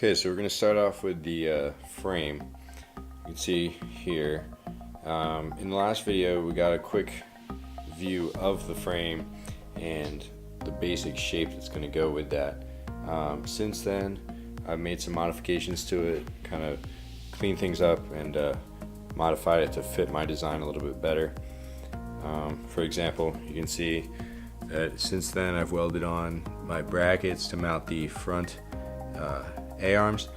Okay, so we're going to start off with the frame. You can see here, in the last video we got a quick view of the frame and the basic shape that's going to go with that. Since then I've made some modifications to it, kind of cleaned things up and modified it to fit my design a little bit better. For example, you can see that since then I've welded on my brackets to mount the front A-arms,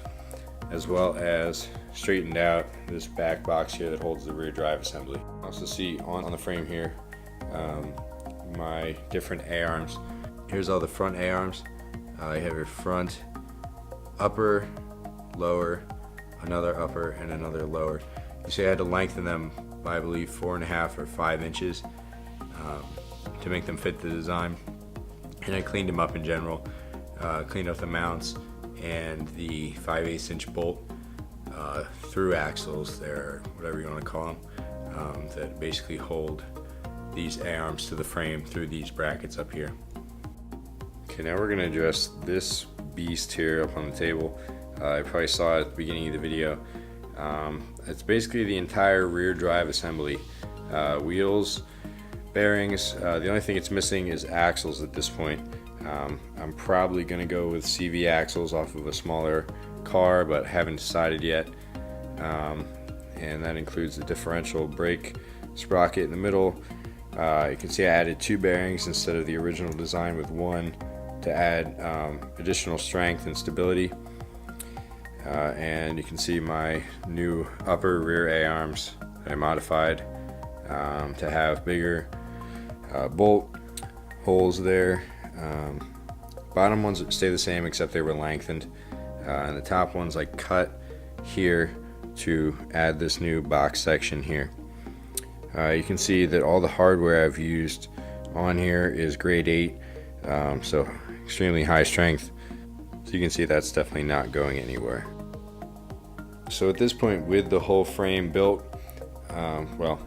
as well as straightened out this back box here that holds the rear drive assembly. Also see on the frame here my different A-arms. Here's all the front A-arms. You have your front upper, lower, another upper, and another lower. You see I had to lengthen them by, I believe, 4.5 or 5 inches to make them fit the design, and I cleaned them up in general. Cleaned up the mounts and the 5/8 inch bolt through axles there, whatever you want to call them, that basically hold these A-arms to the frame through these brackets up here. Okay, now we're going to address this beast here up on the table. I probably saw it at the beginning of the video. It's basically the entire rear drive assembly. Wheels, bearings, the only thing it's missing is axles at this point. I'm probably going to go with CV axles off of a smaller car, but haven't decided yet. And that includes the differential brake sprocket in the middle. You can see I added 2 bearings instead of the original design with 1 to add additional strength and stability. And you can see my new upper rear A-arms that I modified to have bigger bolt holes there. Bottom ones stay the same except they were lengthened, and the top ones I cut here to add this new box section here. You can see that all the hardware I've used on here is grade 8, so extremely high strength, so you can see that's definitely not going anywhere. So at this point, with the whole frame built, well,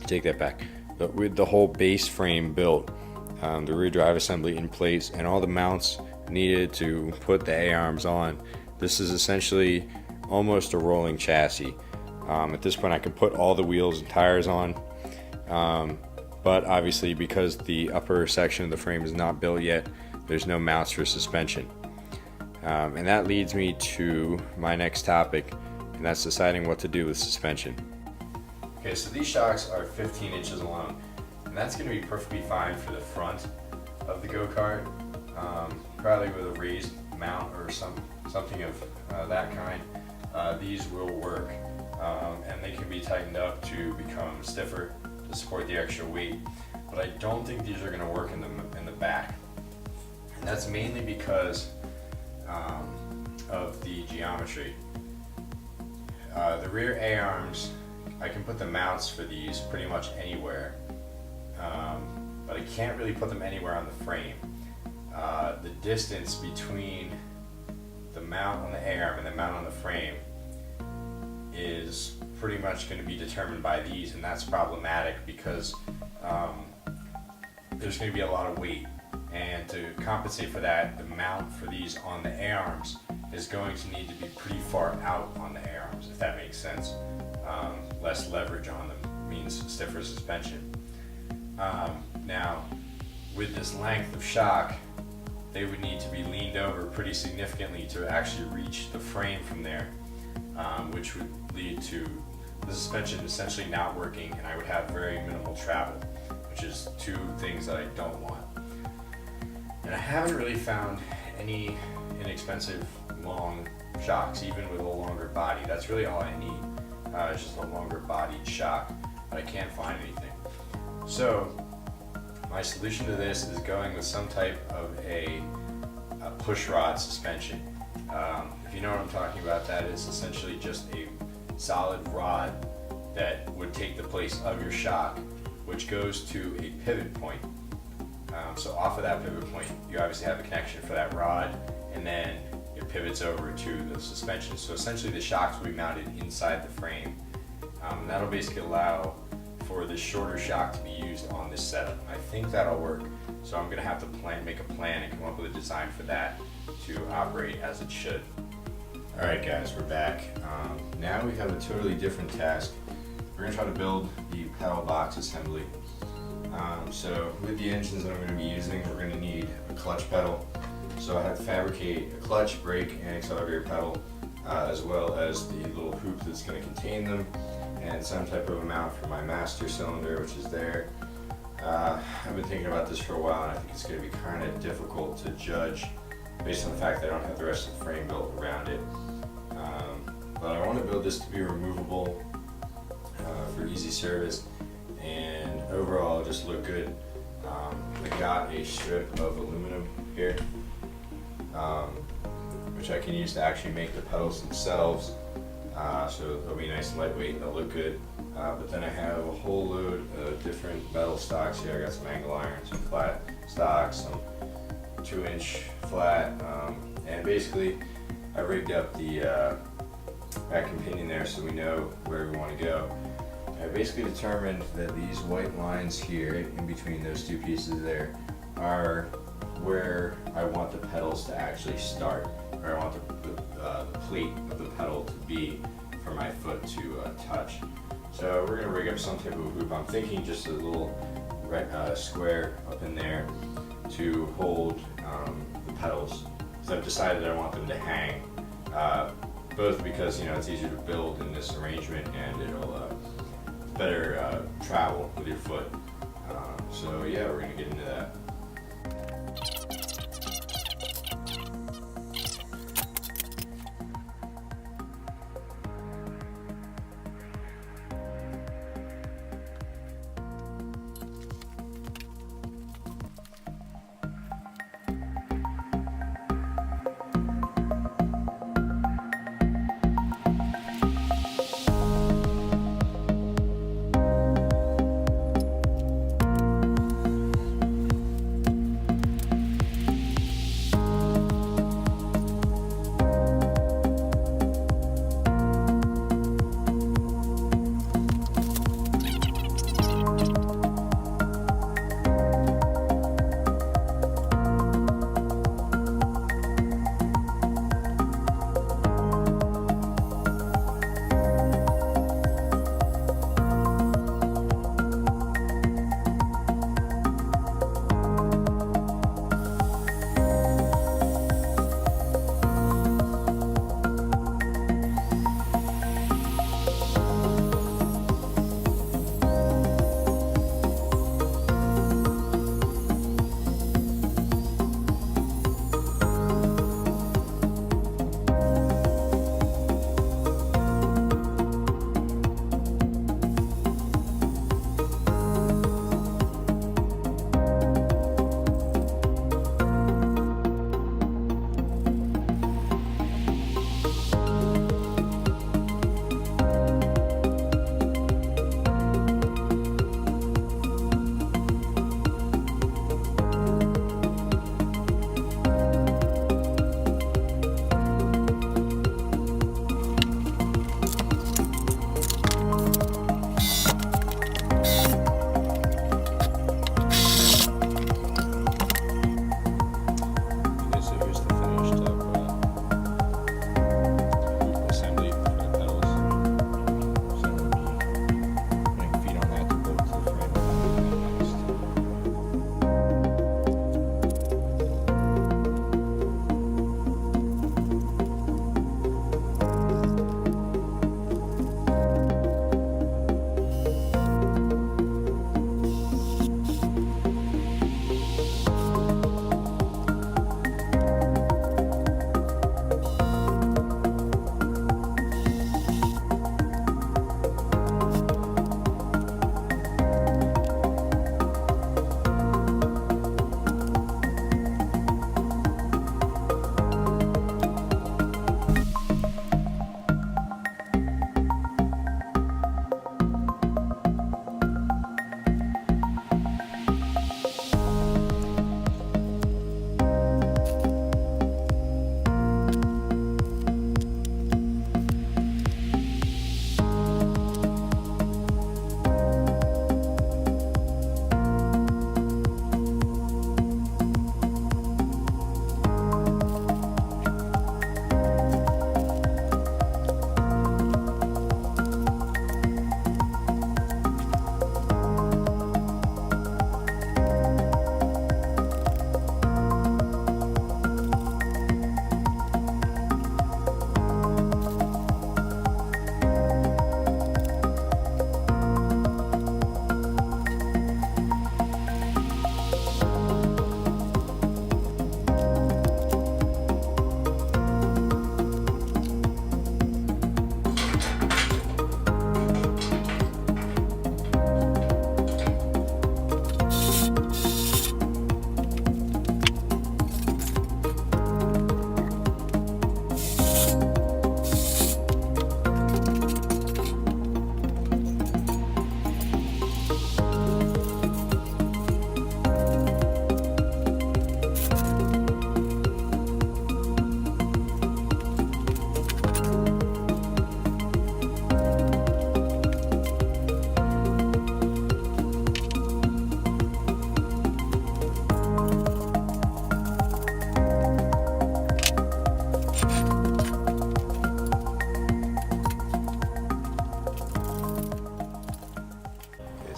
take that back, but with the whole base frame built, the rear drive assembly in place, and all the mounts needed to put the A-arms on, this is essentially almost a rolling chassis. At this point I can put all the wheels and tires on, but obviously because the upper section of the frame is not built yet, there's no mounts for suspension. And that leads me to my next topic, and that's deciding what to do with suspension. Okay, so these shocks are 15 inches long, and that's going to be perfectly fine for the front of the Go-Kart, probably with a raised mount or something of that kind. These will work, and they can be tightened up to become stiffer to support the extra weight, but I don't think these are going to work in the back, and that's mainly because of the geometry. The rear A-arms, I can put the mounts for these pretty much anywhere, but I can't really put them anywhere on the frame. The distance between the mount on the A-arm and the mount on the frame is pretty much going to be determined by these, and that's problematic because there's going to be a lot of weight, and to compensate for that, the mount for these on the A-arms is going to need to be pretty far out on the A-arms, if that makes sense. Less leverage on them means stiffer suspension. Now, with this length of shock, they would need to be leaned over pretty significantly to actually reach the frame from there, which would lead to the suspension essentially not working, and I would have very minimal travel, which is 2 things that I don't want. And I haven't really found any inexpensive long shocks, even with a longer body. That's really all I need. It's just a longer bodied shock, but I can't find anything. So my solution to this is going with some type of a push rod suspension. If you know what I'm talking about, that is essentially just a solid rod that would take the place of your shock, which goes to a pivot point. So off of that pivot point, you obviously have a connection for that rod, and then it pivots over to the suspension. So essentially the shocks will be mounted inside the frame. That'll basically allow for this shorter shock to be used on this setup. I think that'll work, so I'm going to have to make a plan and come up with a design for that to operate as it should. Alright guys, we're back. Now we have a totally different task. We're going to try to build the pedal box assembly. So with the engines that I'm going to be using, we're going to need a clutch pedal. So I have to fabricate a clutch, brake, and accelerator pedal, as well as the little hoop that's going to contain them, and some type of a mount for my master cylinder, which is there. I've been thinking about this for a while, and I think it's going to be kind of difficult to judge based on the fact that I don't have the rest of the frame built around it. But I want to build this to be removable for easy service and overall just look good. I got a strip of aluminum here, which I can use to actually make the pedals themselves, so they'll be nice and lightweight and they'll look good. But then I have a whole load of different metal stocks here. I got some angle iron, some flat stocks, some 2-inch flat, and basically I rigged up the vacuum pinion there so we know where we want to go. I basically determined that these white lines here in between those two pieces there are where I want the pedals to actually start, where I want the plate of the pedal to be for my foot to touch. So we're going to rig up some type of hoop. I'm thinking just a little square up in there to hold the pedals. So I've decided I want them to hang, both because it's easier to build in this arrangement and it'll better travel with your foot. So yeah, we're going to get into that.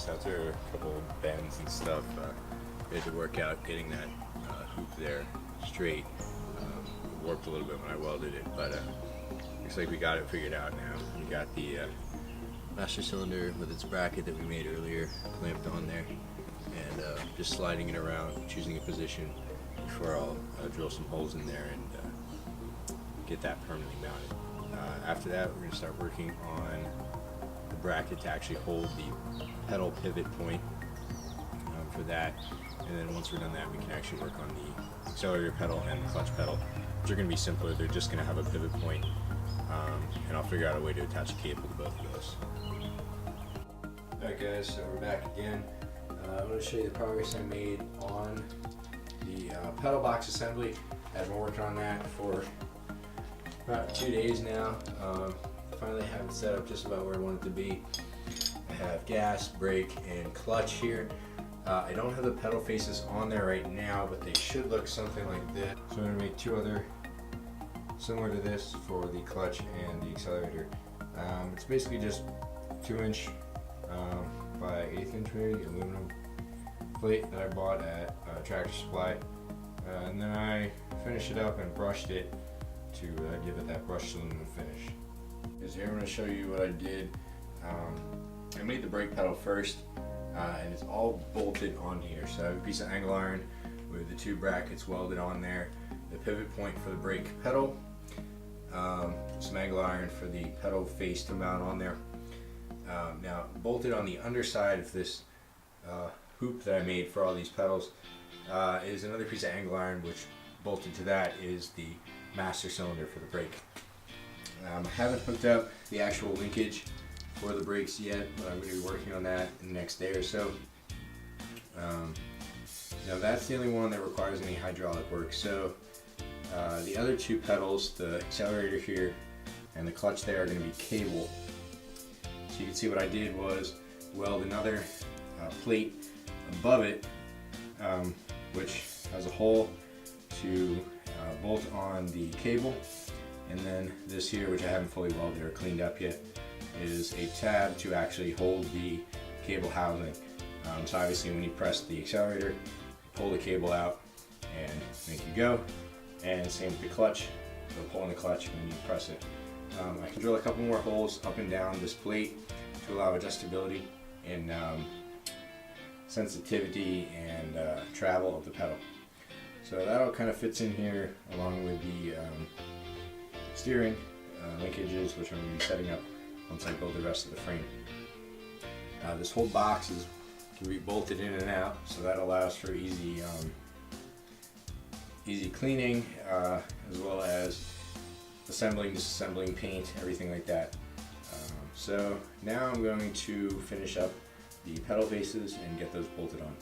this. After a couple of bends and stuff, we had to work out getting that hoop there straight. It warped a little bit when I welded it, but looks like we got it figured out now. We got the master cylinder with its bracket that we made earlier clamped on there, and just sliding it around, choosing a position before I'll drill some holes in there and get that permanently mounted. After that, we're going to start working on the bracket to actually hold the pedal pivot point for that, and then once we're done that, we can actually work on the accelerator pedal and the clutch pedal, which are going to be simpler. They're just going to have a pivot point, and I'll figure out a way to attach a cable to both of those. Alright guys, so we're back again. I'm going to show you the progress I made on the pedal box assembly. I've been working on that for about 2 days now. Finally have it set up just about where I want it to be. I have gas, brake, and clutch here. I don't have the pedal faces on there right now, but they should look something like this. So I'm going to make two other similar to this for the clutch and the accelerator. It's basically just 2-inch by 1/8 inch maybe aluminum plate that I bought at Tractor Supply, and then I finished it up and brushed it to give it that brushed aluminum finish. Because here I'm going to show you what I did. I made the brake pedal first, and it's all bolted on here. So I have a piece of angle iron with the two brackets welded on there, the pivot point for the brake pedal, some angle iron for the pedal face to mount on there. Now bolted on the underside of this hoop that I made for all these pedals is another piece of angle iron, which bolted to that is the master cylinder for the brake. I haven't hooked up the actual linkage for the brakes yet, but I'm going to be working on that in the next day or so. Now that's the only one that requires any hydraulic work. So the other two pedals, the accelerator here and the clutch there, are going to be cable. So you can see what I did was weld another plate above it, which has a hole to bolt on the cable, and then this here, which I haven't fully welded or cleaned up yet, is a tab to actually hold the cable housing. So obviously when you press the accelerator, pull the cable out and make it go, and same with the clutch, so pulling the clutch when you press it. I can drill a couple more holes up and down this plate to allow adjustability and sensitivity and travel of the pedal. So that all kind of fits in here along with the steering linkages, which I'm going to be setting up once I build the rest of the frame. This whole box can be bolted in and out, so that allows for easy cleaning, as well as assembling, disassembling, paint, everything like that. So now I'm going to finish up the pedal faces and get those bolted on.